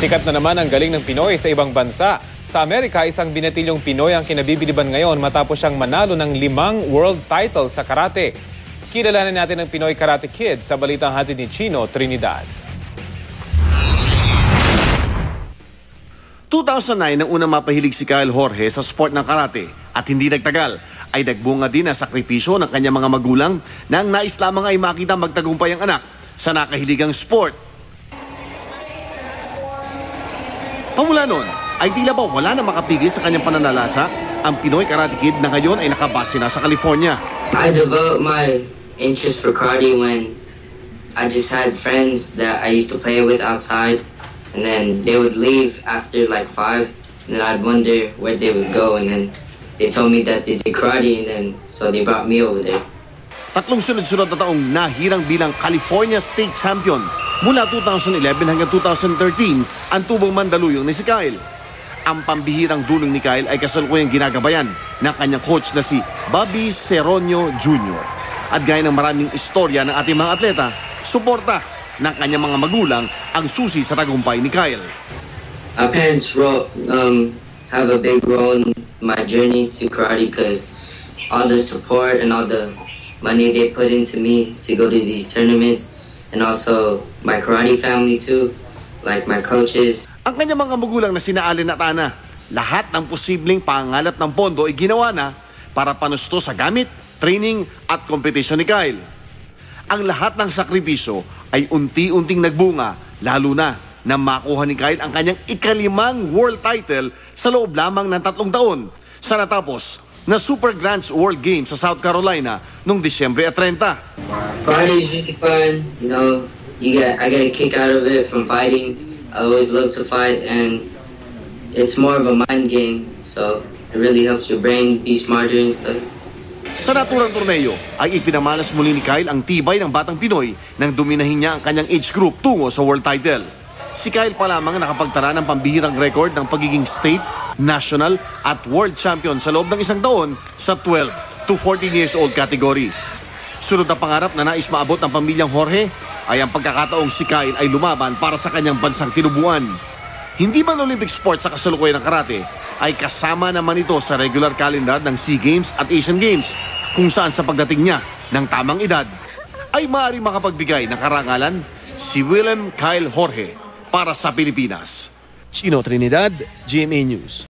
Sikat na naman ang galing ng Pinoy sa ibang bansa. Sa Amerika, isang binatilyong Pinoy ang kinabibiliban ngayon matapos siyang manalo ng 5 world title sa karate. Kilalanin natin ang Pinoy Karate Kid sa balitang hatid ni Chino Trinidad. 2009 nang unang mapahilig si Kyle Jorge sa sport ng karate at hindi nagtagal ay nagbunga din ang sakripisyo ng kanyang mga magulang nang nais lamang ay makita magtagumpay ang anak sa nakahiligang sport. Pamula noon ay tila ba wala na makapigil sa kanyang pananalasa ang Pinoy Karate Kid na ngayon ay nakabase na sa California. I developed my interest for karate when I just had friends that I used to play with outside, and then they would leave after like 5, and then I'd wonder where they would go, and then they told me that they did karate, and then so they brought me over there. 3 sunod-sunod na taong nahirang bilang California State Champion. Mula 2011 hanggang 2013, ang tubong Mandaluyong ni si Kyle. Ang pambihirang dulong ni Kyle ay kasalukuyang ginagabayan ng kanyang coach na si Bobby Ceronio Jr. At gaya ng maraming istorya ng ating mga atleta, suporta ng kanyang mga magulang ang susi sa tagumpay ni Kyle. Our parents have a big role in my journey to karate because all the support and all the money they put into me to go to these tournaments, and also my karate family too, like my coaches. Ang kanyang mga magulang na sina Allen at Ana, lahat ng posibleng pangalap ng pondo ay ginawa na para panusto sa gamit, training at kompetisyon ni Kyle. Ang lahat ng sakripisyo ay unti-unting nagbunga, lalo na makuha ni Kyle ang kanyang ika-5 world title sa loob lamang ng 3 taon sa natapos na Super Grants World Games sa South Carolina noong Disyembre 30. Karate is really fun, you know. I get a kick out of it from fighting. I always love to fight, and it's more of a mind game, so it really helps your brain be smarter and stuff. Sa naturang torneo ay ipinamalas muli ni Kyle ang tibay ng batang Pinoy nang dominahin niya ang kanyang age group tungo sa world title. Si Kyle pa lamang nakapagtala ng pambihirang record ng pagiging state, national at world champion sa loob ng 1 taon sa 12 to 14 years old category. Sunod na pangarap na nais maabot ng pamilyang Jorge ay ang pagkakataong si Kyle ay lumaban para sa kanyang bansang tinubuan. Hindi man Olympic sport sa kasalukuyan ng karate, ay kasama naman ito sa regular calendar ng SEA Games at Asian Games, kung saan sa pagdating niya ng tamang edad ay maaaring makapagbigay ng karangalan si Willem Kyle Jorge para sa Pilipinas. Chino Trinidad, GMA News.